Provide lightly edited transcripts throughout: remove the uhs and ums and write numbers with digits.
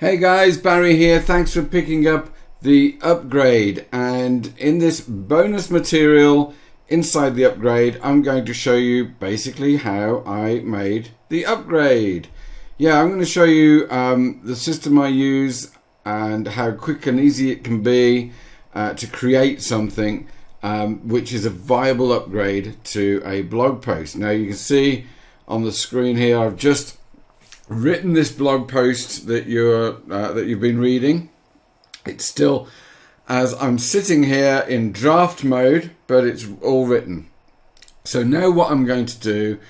Hey guys, Barry here. Thanks for picking up the upgrade. And in this bonus material inside the upgrade, I'm going to show you basically how I made the upgrade. Yeah, I'm going to show you the system I use and how quick and easy it can be to create something which is a viable upgrade to a blog post. Now you can see on the screen here, I've just written this blog post that you've been reading. It's still, as I'm sitting here, in draft mode, but it's all written. So now what I'm going to do,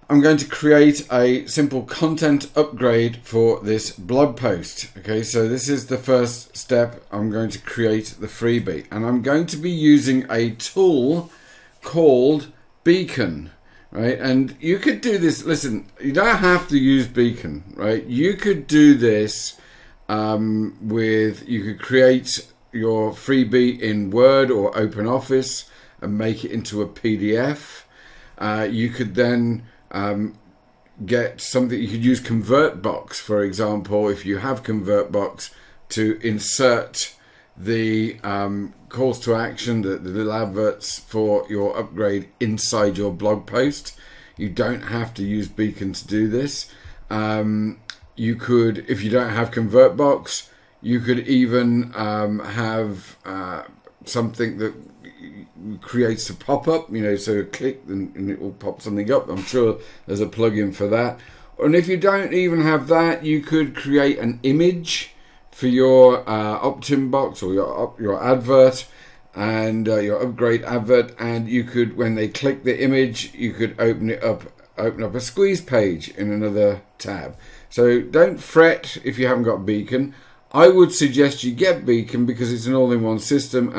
I'm going to create a simple content upgrade for this blog post. Okay, so this is the first step. I'm going to create the freebie, and I'm going to be using a tool called Beacon. Right, and you could do this. Listen, you don't have to use Beacon, right? You could do this you could create your freebie in Word or OpenOffice and make it into a PDF. You could then get something. You could use ConvertBox, for example, if you have ConvertBox, to insert the calls to action, the little adverts for your upgrade inside your blog post. You don't have to use Beacon to do this. You could, if you don't have ConvertBox, you could even have something that creates a pop-up, so click and it will pop something up. I'm sure there's a plugin for that. And if you don't even have that, you could create an image for your opt-in box or your advert and your upgrade advert, and you could, when they click the image, you could open up a squeeze page in another tab. So don't fret if you haven't got Beacon. I would suggest you get Beacon because it's an all-in-one system,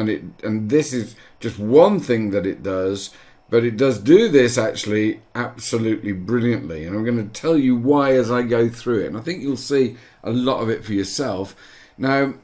and this is just one thing that it does, but it does do this actually absolutely brilliantly, and I'm going to tell you why as I go through it, and I think you'll see a lot of it for yourself. Now,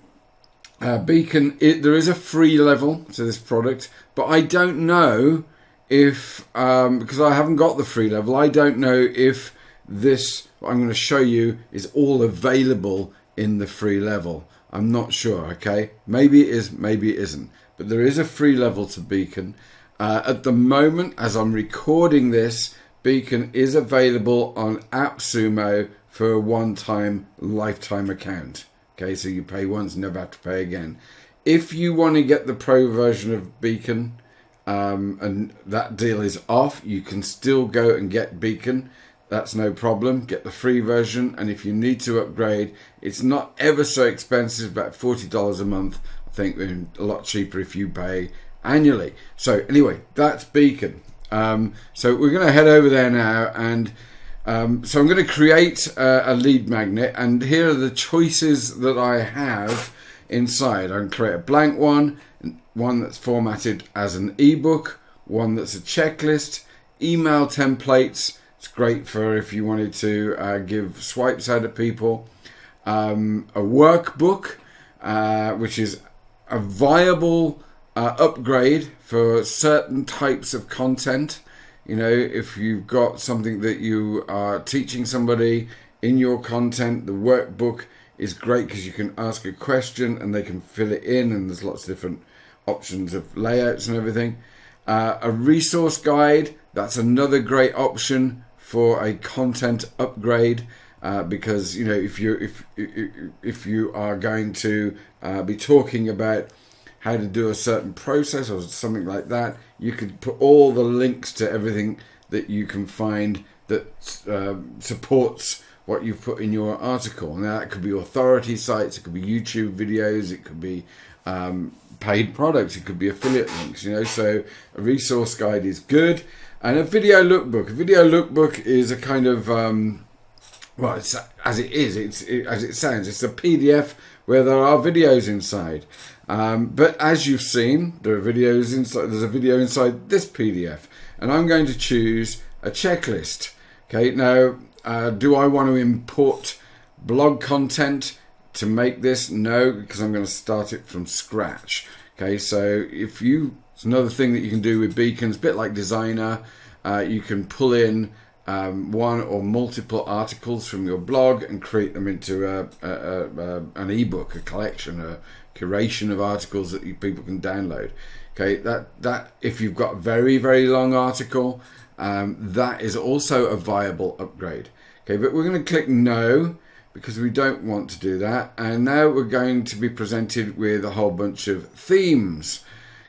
Beacon, there is a free level to this product, but I don't know if, because I haven't got the free level, I don't know if this, what I'm going to show you, is all available in the free level. I'm not sure, okay? Maybe it is, maybe it isn't. But there is a free level to Beacon. At the moment, as I'm recording this, Beacon is available on AppSumo for a one-time lifetime account. Okay, so you pay once, never have to pay again. If you want to get the pro version of Beacon, and that deal is off, you can still go and get Beacon. That's no problem. Get the free version, and if you need to upgrade, it's not ever so expensive, about $40 a month. I think they're a lot cheaper if you pay annually. So anyway, that's Beacon. So we're going to head over there now, and so I'm going to create a lead magnet, and here are the choices that I have inside. I can create a blank one that's formatted as an ebook, one that's a checklist, email templates. It's great for if you wanted to give swipes out of people. A workbook, which is a viable upgrade for certain types of content. If you've got something that you are teaching somebody in your content, the workbook is great because you can ask a question and they can fill it in, and there's lots of different options of layouts and everything. A resource guide, that's another great option for a content upgrade, because if you are going to be talking about how to do a certain process or something like that, you could put all the links to everything that you can find that supports what you've put in your article. Now that could be authority sites, it could be YouTube videos, it could be paid products, it could be affiliate links, so a resource guide is good. And a video lookbook. A video lookbook is a kind of, it's as it sounds, it's a PDF where there are videos inside. But as you've seen, there are videos inside. There's a video inside this PDF, and I'm going to choose a checklist. Okay, now do I want to import blog content to make this? No, because I'm going to start it from scratch. Okay, so it's another thing that you can do with Beacons, a bit like Designer. You can pull in one or multiple articles from your blog and create them into an ebook, a collection, a curation of articles that people can download. Okay, that if you've got a very, very long article, that is also a viable upgrade. Okay, but we're going to click no because we don't want to do that. And now we're going to be presented with a whole bunch of themes.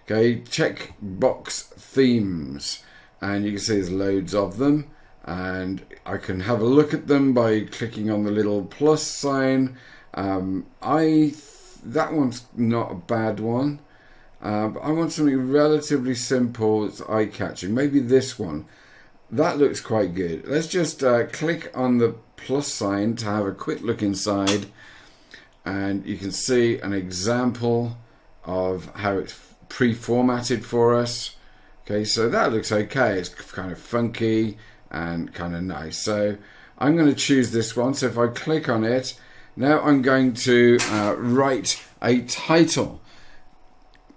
Okay, check box themes, and you can see there's loads of them. And I can have a look at them by clicking on the little plus sign. That one's not a bad one. But I want something relatively simple that's eye-catching. Maybe this one. That looks quite good. Let's just click on the plus sign to have a quick look inside. And you can see an example of how it's pre-formatted for us. Okay, so that looks okay. It's kind of funky and kind of nice. So I'm going to choose this one. So if I click on it, now I'm going to write a title.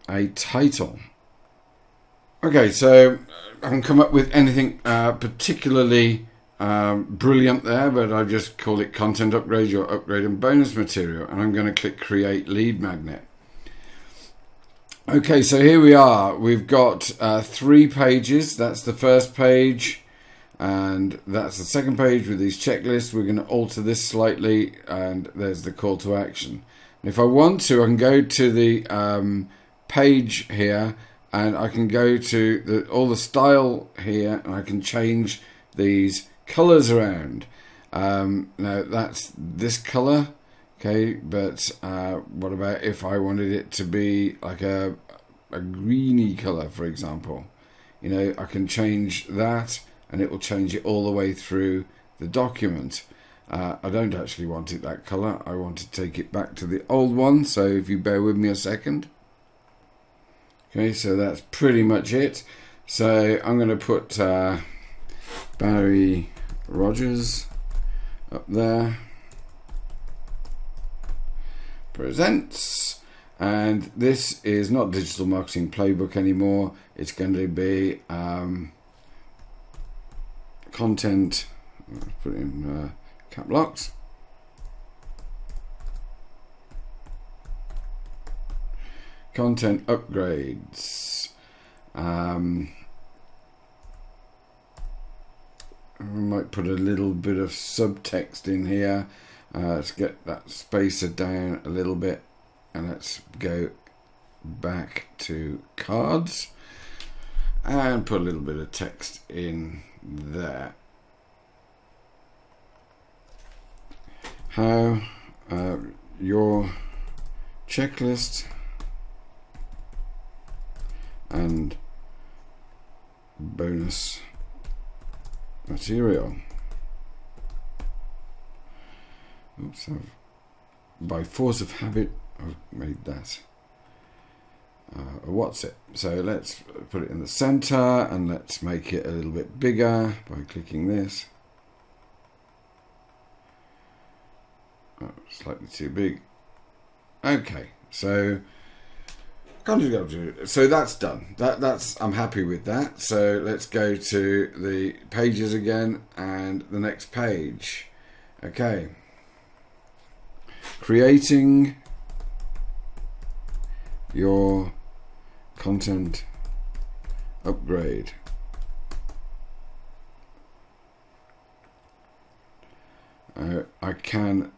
Okay, so I haven't come up with anything particularly brilliant there, but I just call it content upgrade, your upgrade and bonus material, and I'm going to click create lead magnet. Okay, so here we are. We've got 3 pages. That's the first page, and that's the second page with these checklists. We're going to alter this slightly, and there's the call to action. And if I want to, I can go to the page here, and I can go to all the style here, and I can change these colors around. Now that's this color, okay, but what about if I wanted it to be like a greeny color, for example? You know, I can change that and it will change it all the way through the document. I don't actually want it that color. I want to take it back to the old one, so if you bear with me a second. Okay, so that's pretty much it. So I'm going to put Barry Rogers up there. Presents. And this is not Digital Marketing Playbook anymore. It's going to be content. Let's put it in cap locks. Content upgrades. I might put a little bit of subtext in here. Let's get that spacer down a little bit, and let's go back to cards and put a little bit of text in there. How your checklist and bonus material. Oops, by force of habit I've made that a what's it. So let's put it in the center and let's make it a little bit bigger by clicking this. Oh, slightly too big. Okay, so that's done. That's I'm happy with that. So let's go to the pages again and the next page. Okay. Creating your content upgrade. I can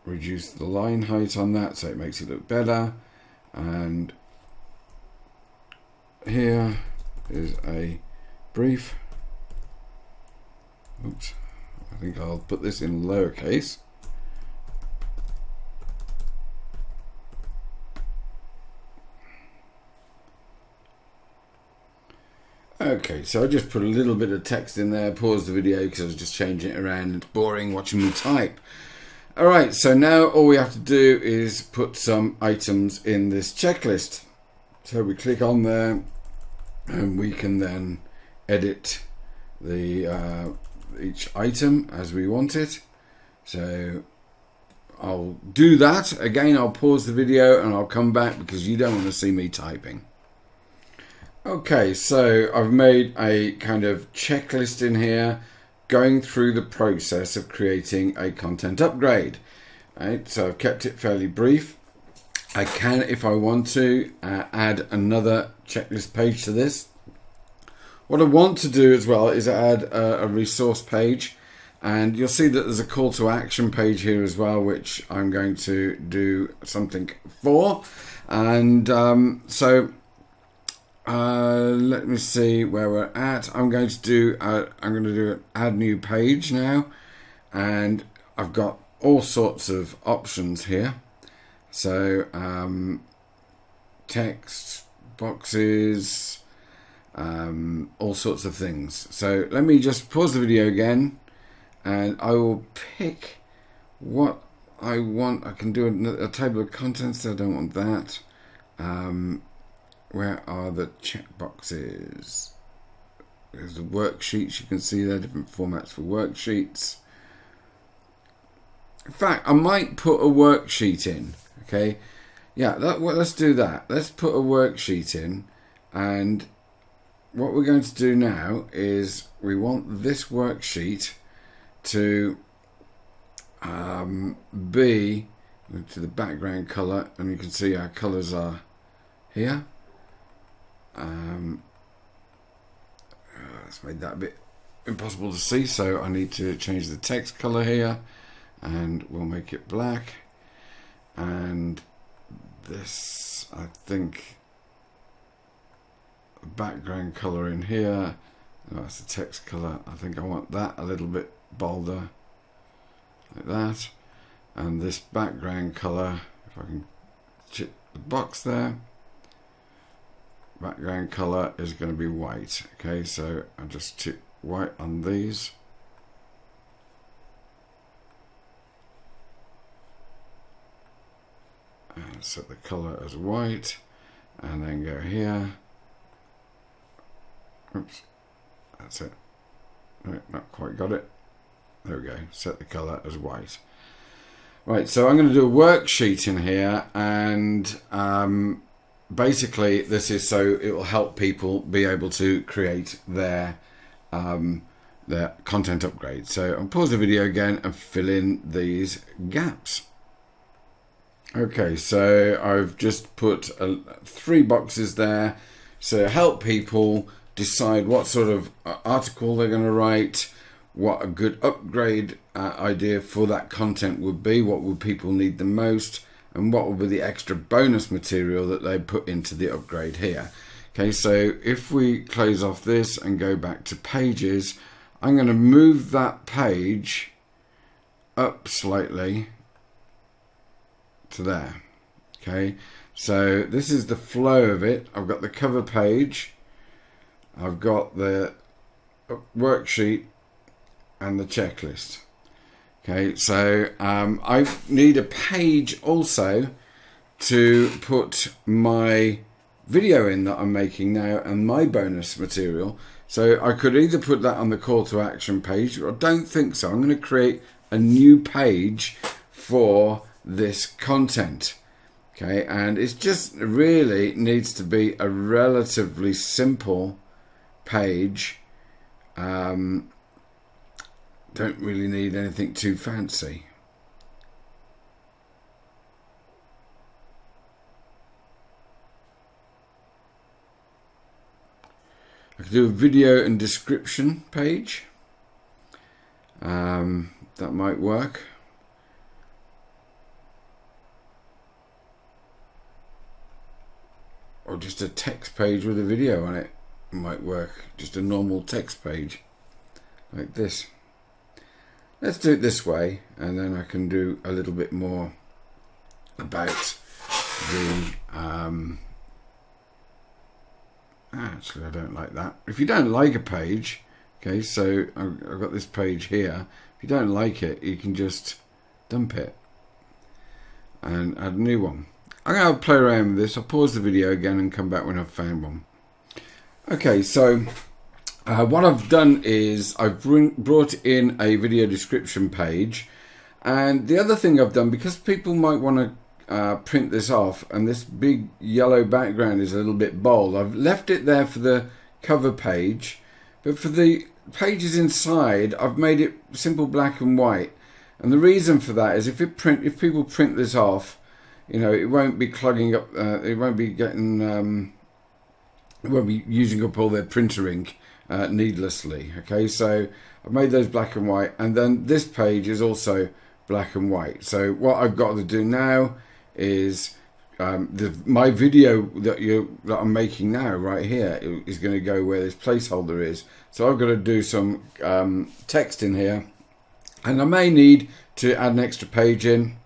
reduce the line height on that so it makes it look better, and here is a brief. Oops, I think I'll put this in lowercase. Okay, so I just put a little bit of text in there, paused the video because I was just changing it around. It's boring watching me type. Alright, so now all we have to do is put some items in this checklist. So we click on there and we can then edit the each item as we want it. So I'll do that. Again, I'll pause the video and I'll come back because you don't want to see me typing. Okay, so I've made a kind of checklist in here. going through the process of creating a content upgrade. Right, so I've kept it fairly brief. I can, if I want to, add another checklist page to this. What I want to do as well is add a resource page, and you'll see that there's a call to action page here as well, which I'm going to do something for. And let me see where we're at. I'm going to do an add new page now, and I've got all sorts of options here. So text boxes, all sorts of things. So let me just pause the video again, and I will pick what I want. I can do a table of contents. So I don't want that. Where are the checkboxes? There's the worksheets. You can see there, different formats for worksheets. In fact, I might put a worksheet in. Okay, yeah, let's do that. Let's put a worksheet in, and what we're going to do now is we want this worksheet to be to the background color, and you can see our colors are here. It's made that a bit impossible to see, so I need to change the text color here, and we'll make it black. And this, I think, background color in here, that's the text color. I think I want that a little bit bolder, like that. And this background color, if I can chip the box there, background color is going to be white. Okay, so I'll just chip white on these. And set the color as white, and then go here. Oops, that's it. No, not quite got it. There we go. Set the color as white. Right, so I'm going to do a worksheet in here, and basically this is so it will help people be able to create their content upgrade. So I'll pause the video again and fill in these gaps. Okay, so I've just put 3 boxes there, so help people decide what sort of article they're going to write, what a good upgrade idea for that content would be, what would people need the most, and what would be the extra bonus material that they put into the upgrade here. Okay, so if we close off this and go back to pages, I'm going to move that page up slightly to there. Okay, so this is the flow of it. I've got the cover page, I've got the worksheet, and the checklist. Okay, so I need a page also to put my video in that I'm making now and my bonus material. So I could either put that on the call to action page, or I don't think so. I'm going to create a new page for this content. Okay, and it's just really needs to be a relatively simple page. Don't really need anything too fancy. I could do a video and description page. That might work. Or just a text page with a video on it might work. Just a normal text page like this. Let's do it this way, and then I can do a little bit more about the actually I don't like that. If you don't like a page, okay, so I've got this page here. If you don't like it, you can just dump it and add a new one. I'm going to play around with this. I'll pause the video again and come back when I've found one. Okay, so what I've done is I've brought in a video description page, and the other thing I've done, because people might want to print this off and this big yellow background is a little bit bold, I've left it there for the cover page, but for the pages inside, I've made it simple black and white, and the reason for that is if people print this off, it won't be clogging up. It won't be getting. It won't be using up all their printer ink needlessly. Okay, so I've made those black and white, and then this page is also black and white. So what I've got to do now is my video that I'm making now right here is going to go where this placeholder is. So I've got to do some text in here, and I may need to add an extra page in.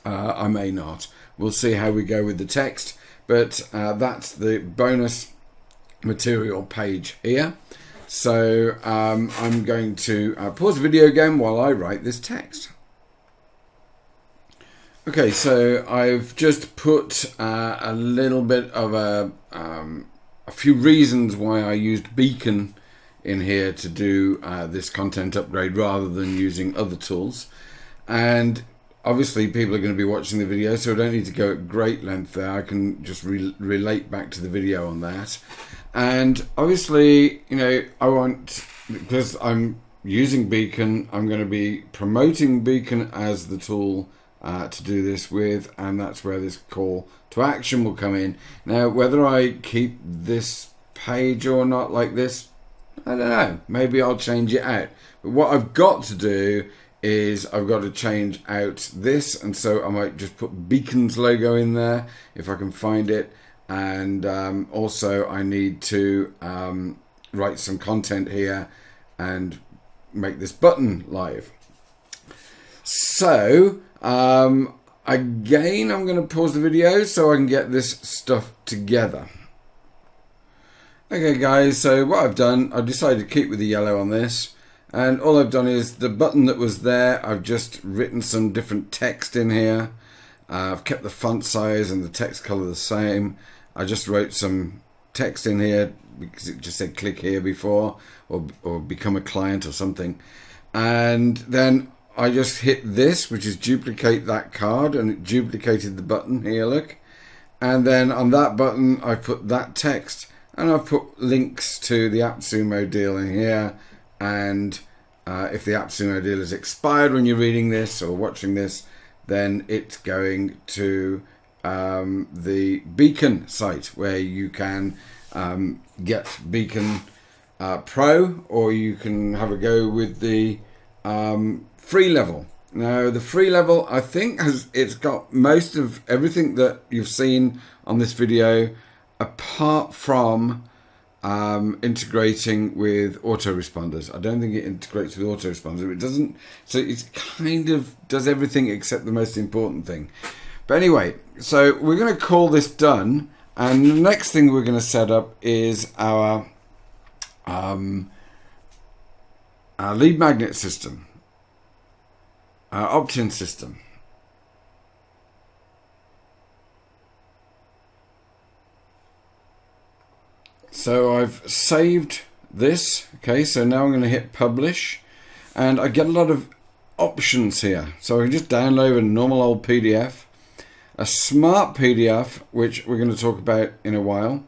I may not. We'll see how we go with the text, but that's the bonus material page here. So I'm going to pause the video again while I write this text. Okay, so I've just put a little bit of a few reasons why I used Beacon in here to do this content upgrade rather than using other tools. And obviously people are going to be watching the video, so I don't need to go at great length there. I can just relate back to the video on that. And obviously, I want, because I'm using Beacon, I'm going to be promoting Beacon as the tool to do this with, and that's where this call to action will come in. Now, whether I keep this page or not like this, I don't know. Maybe I'll change it out. But what I've got to do is I've got to change out this, and so I might just put Beacon's logo in there if I can find it. And also I need to write some content here and make this button live. So again, I'm going to pause the video so I can get this stuff together. Okay guys, so what I've done, I've decided to keep with the yellow on this, and all I've done is the button that was there, I've just written some different text in here. I've kept the font size and the text color the same. I just wrote some text in here because it just said click here before, or become a client or something. And then I just hit this, which is duplicate that card, and it duplicated the button here, look. And then on that button, I put that text, and I've put links to the AppSumo deal in here. And if the AppSumo deal is expired when you're reading this or watching this, then it's going to the Beacon site where you can get Beacon Pro, or you can have a go with the free level. Now the free level, I think, it's got most of everything that you've seen on this video, apart from integrating with autoresponders. I don't think it integrates with autoresponders. It doesn't, so it kind of does everything except the most important thing. But anyway, so we're going to call this done, and the next thing we're going to set up is our lead magnet system, our opt-in system. So I've saved this. Okay, so now I'm going to hit publish, and I get a lot of options here. So I can just download a normal old PDF, a smart PDF, which we're going to talk about in a while,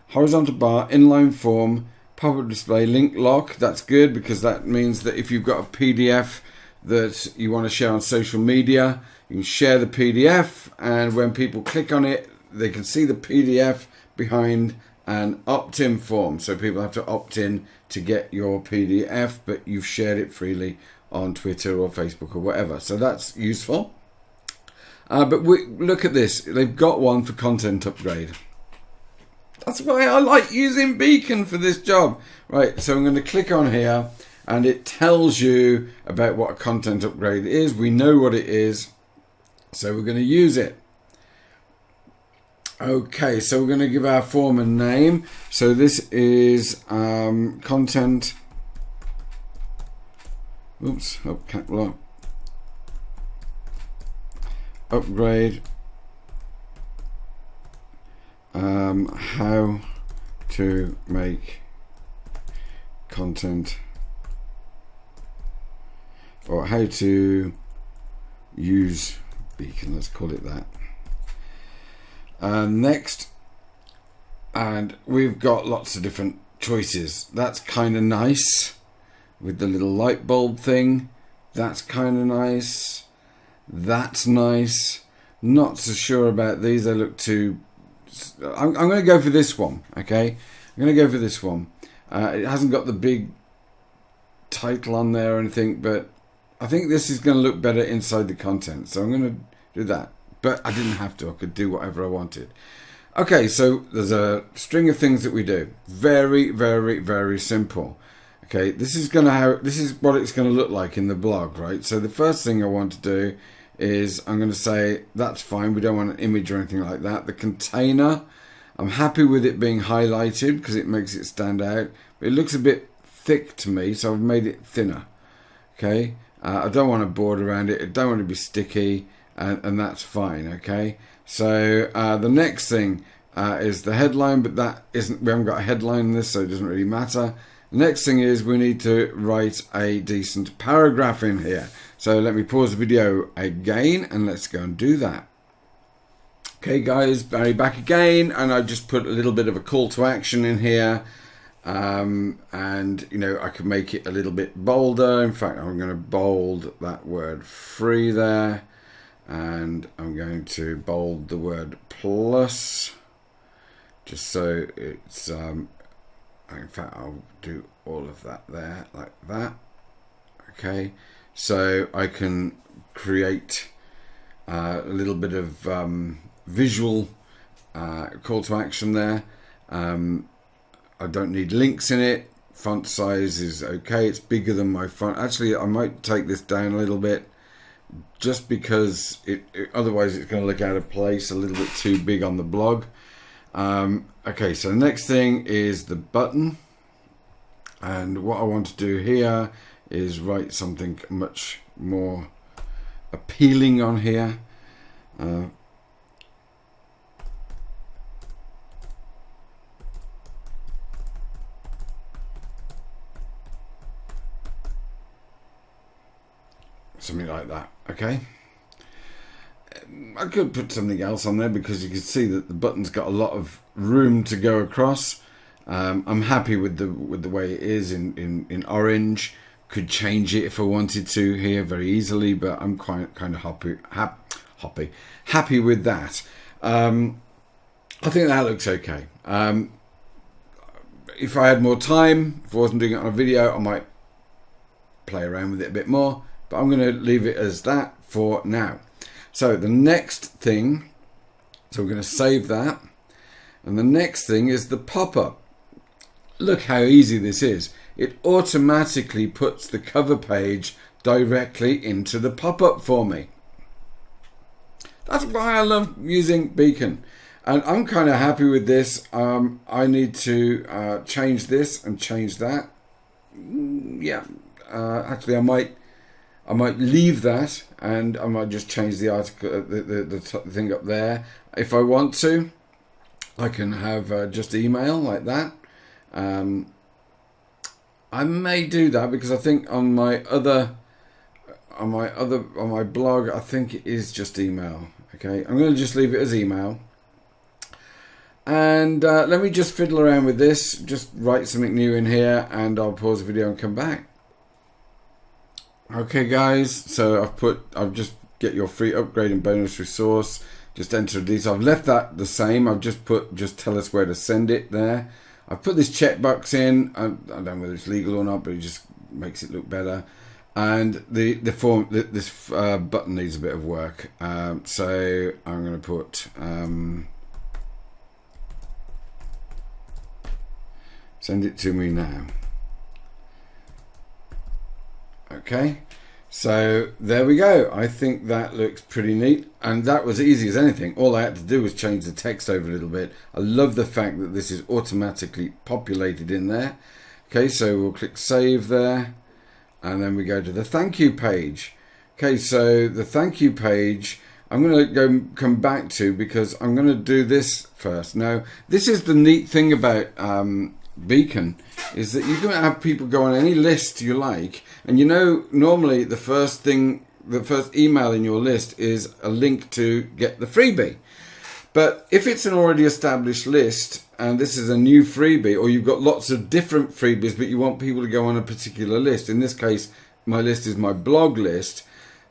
horizontal bar, inline form, pop-up display, link lock. That's good, because that means that if you've got a PDF that you want to share on social media, you can share the PDF, and when people click on it, they can see the PDF behind an opt-in form. So people have to opt in to get your PDF, but you've shared it freely on Twitter or Facebook or whatever. So that's useful. But look at this. They've got one for content upgrade. That's why I like using Beacon for this job. Right, so I'm going to click on here, and it tells you about what a content upgrade is. We know what it is, so we're going to use it. Okay, so we're going to give our form a name. So this is content. Oops, cap lock. Upgrade. How to make content, or how to use Beacon. Let's call it that. Next, and we've got lots of different choices. That's kind of nice. with the little light bulb thing. That's kind of nice. That's nice. Not so sure about these. They look too... I'm going to go for this one, okay? I'm going to go for this one. It hasn't got the big title on there or anything, but I think this is going to look better inside the content. So I'm going to do that. But I didn't have to. I could do whatever I wanted. Okay, so there's a string of things that we do. Very, very, very simple. Okay, this is what it's going to look like in the blog, right? So the first thing I want to do is I'm going to say that's fine. We don't want an image or anything like that. The container, I'm happy with it being highlighted because it makes it stand out. But it looks a bit thick to me, so I've made it thinner. Okay, I don't want a border around it. I don't want to be sticky, and that's fine. Okay, so the next thing is the headline, but that isn't. We haven't got a headline in this, so it doesn't really matter. The next thing is we need to write a decent paragraph in here. So let me pause the video again and let's go and do that. Okay guys, Barry back again, and I've just put a little bit of a call to action in here. And you know, I can make it a little bit bolder. In fact, I'm going to bold that word free there, and I'm going to bold the word plus, just so it's in fact I'll do all of that there like that. Okay, so I can create a little bit of visual call to action there. I don't need links in it. Font size is okay. It's bigger than my font. Actually, I might take this down a little bit, just because otherwise it's going to look out of place, a little bit too big on the blog. Okay, so the next thing is the button, and what I want to do here is write something much more appealing on here. Something like that. Okay, I could put something else on there because you can see that the button's got a lot of room to go across. I'm happy with the way it is in orange. Could change it if I wanted to here very easily, but I'm kind of happy with that. I think that looks okay. If I had more time, if I wasn't doing it on a video, I might play around with it a bit more, but I'm going to leave it as that for now. So the next thing, so we're going to save that, and the next thing is the pop-up. Look how easy this is. It automatically puts the cover page directly into the pop-up for me. That's why I love using Beacon, and I'm kind of happy with this. I need to change this and change that. Yeah, actually I might leave that, and I might just change the article, the thing up there. If I want to, I can have just email like that. I may do that because I think on my blog, I think it is just email. Okay, I'm going to just leave it as email. And let me just fiddle around with this, just write something new in here, and I'll pause the video and come back. Okay guys, so I've just get your free upgrade and bonus resource. Just enter these. I've left that the same. I've just tell us where to send it there. I've put this checkbox in. I don't know whether it's legal or not, but it just makes it look better. And this button needs a bit of work. So I'm going to put send it to me now. Okay, so there we go. I think that looks pretty neat, and that was easy as anything. All I had to do was change the text over a little bit. I love the fact that this is automatically populated in there. Okay, so we'll click save there, and then we go to the thank you page. Okay, so the thank you page I'm going to come back to, because I'm going to do this first. Now, this is the neat thing about Beacon, is that you can have people go on any list you like, and you know, normally the first email in your list is a link to get the freebie. But if it's an already established list and this is a new freebie, or you've got lots of different freebies but you want people to go on a particular list, in this case my list is my blog list,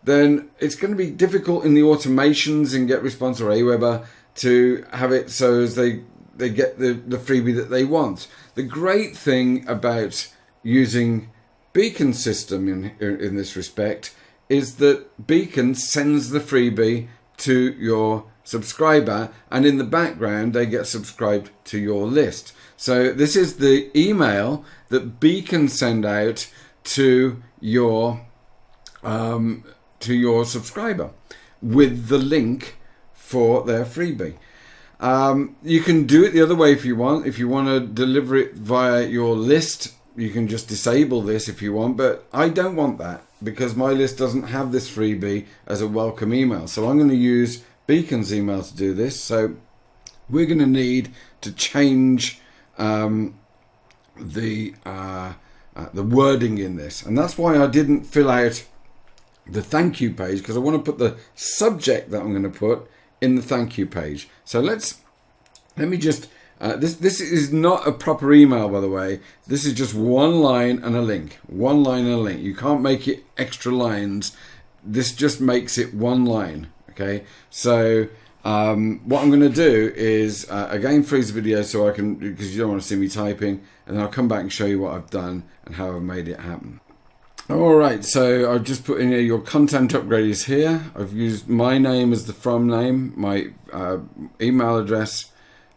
then it's going to be difficult in the automations in GetResponse or Aweber to have it so as they get the freebie that they want. The great thing about using Beacon system in this respect is that Beacon sends the freebie to your subscriber, and in the background they get subscribed to your list. So this is the email that Beacon send out to your subscriber with the link for their freebie. You can do it the other way if you want. If you want to deliver it via your list, you can just disable this if you want, but I don't want that because my list doesn't have this freebie as a welcome email. So I'm going to use Beacon's email to do this. So we're going to need to change the wording in this, and that's why I didn't fill out the thank you page, because I want to put the subject that I'm going to put in the thank you page. So let me just this is not a proper email, by the way. This is just one line and a link. One line and a link. You can't make it extra lines. This just makes it one line. Okay, so what I'm going to do is again freeze the video so I can, because you don't want to see me typing, and then I'll come back and show you what I've done and how I've made it happen. Alright, so I've just put in here your content upgrade is here. I've used my name as the from name, my email address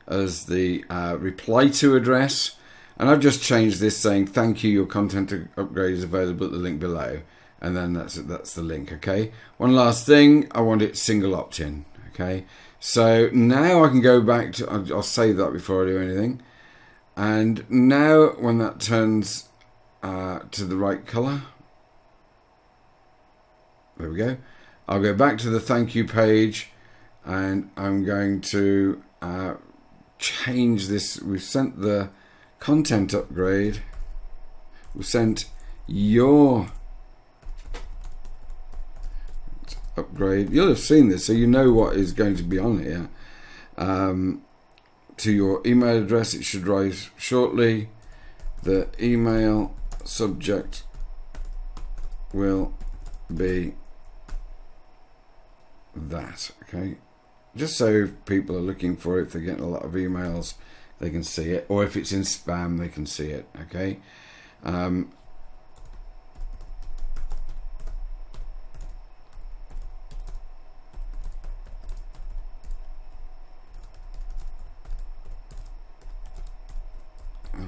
as the reply to address, and I've just changed this saying thank you, your content upgrade is available at the link below, and then that's the link. Okay, one last thing, I want it single opt-in. Okay, so now I can go back to, I'll save that before I do anything, and now when that turns to the right color, there we go, I'll go back to the thank you page, and I'm going to change this. We've sent the content upgrade, we've sent your upgrade, you'll have seen this so you know what is going to be on here, to your email address. It should rise shortly. The email subject will be that. Okay, just so people are looking for it, if they're getting a lot of emails they can see it, or if it's in spam they can see it. Okay, I'll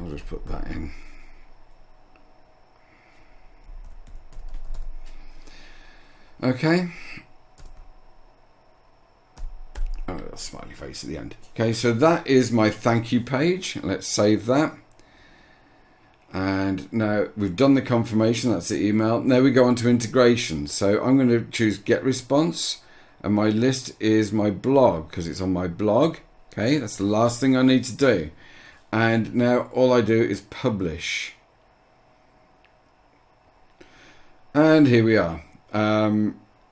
just put that in. Okay. Oh, a smiley face at the end. Okay, so that is my thank you page. Let's save that. And now we've done the confirmation, that's the email. Now we go on to integration. So I'm going to choose get response, and my list is my blog because it's on my blog. Okay, that's the last thing I need to do. And now all I do is publish. And here we are.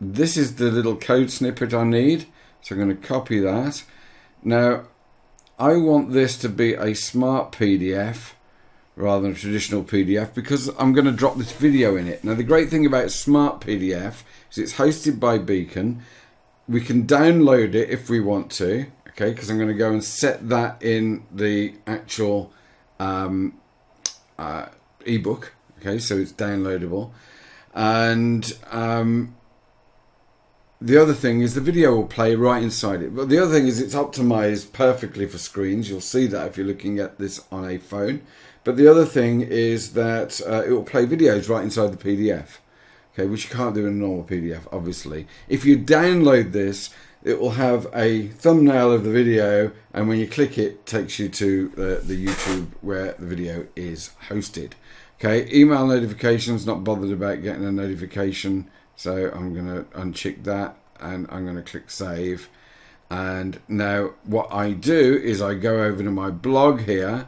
This is the little code snippet I need. So I'm going to copy that. Now I want this to be a smart PDF rather than a traditional PDF because I'm going to drop this video in it. Now the great thing about smart PDF is it's hosted by Beacon. We can download it if we want to. Okay, because I'm going to go and set that in the actual ebook. Okay, so it's downloadable. And the other thing is the video will play right inside it. But the other thing is it's optimized perfectly for screens. You'll see that if you're looking at this on a phone. But the other thing is that it will play videos right inside the PDF. Okay, which you can't do in a normal PDF, obviously. If you download this, it will have a thumbnail of the video, and when you click it takes you to the YouTube where the video is hosted. Okay, email notifications, not bothered about getting a notification, so I'm going to uncheck that and I'm going to click save. And now what I do is I go over to my blog here,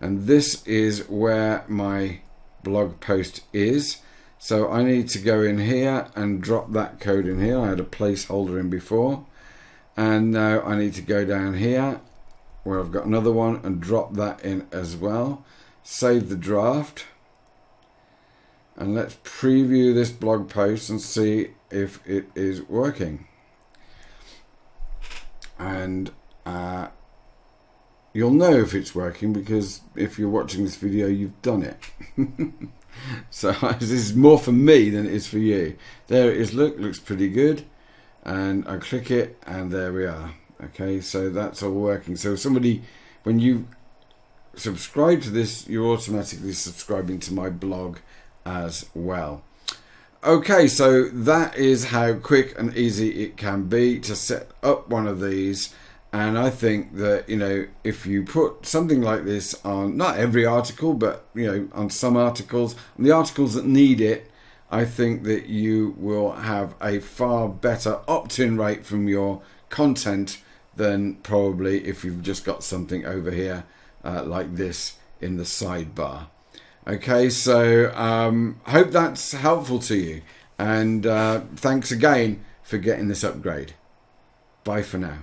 and this is where my blog post is. So I need to go in here and drop that code in here. I had a placeholder in before, And now I need to go down here where I've got another one and drop that in as well. Save the draft. And let's preview this blog post and see if it is working. And you'll know if it's working because if you're watching this video, you've done it. So this is more for me than it is for you. There it is. Looks pretty good. And I click it and there we are. Okay, so that's all working. So somebody, when you subscribe to this, you're automatically subscribing to my blog as well. Okay, so that is how quick and easy it can be to set up one of these. And I think that, you know, if you put something like this on, not every article, but, you know, on some articles, and the articles that need it, I think that you will have a far better opt-in rate from your content than probably if you've just got something over here like this in the sidebar. Okay, so hope that's helpful to you. And thanks again for getting this upgrade. Bye for now.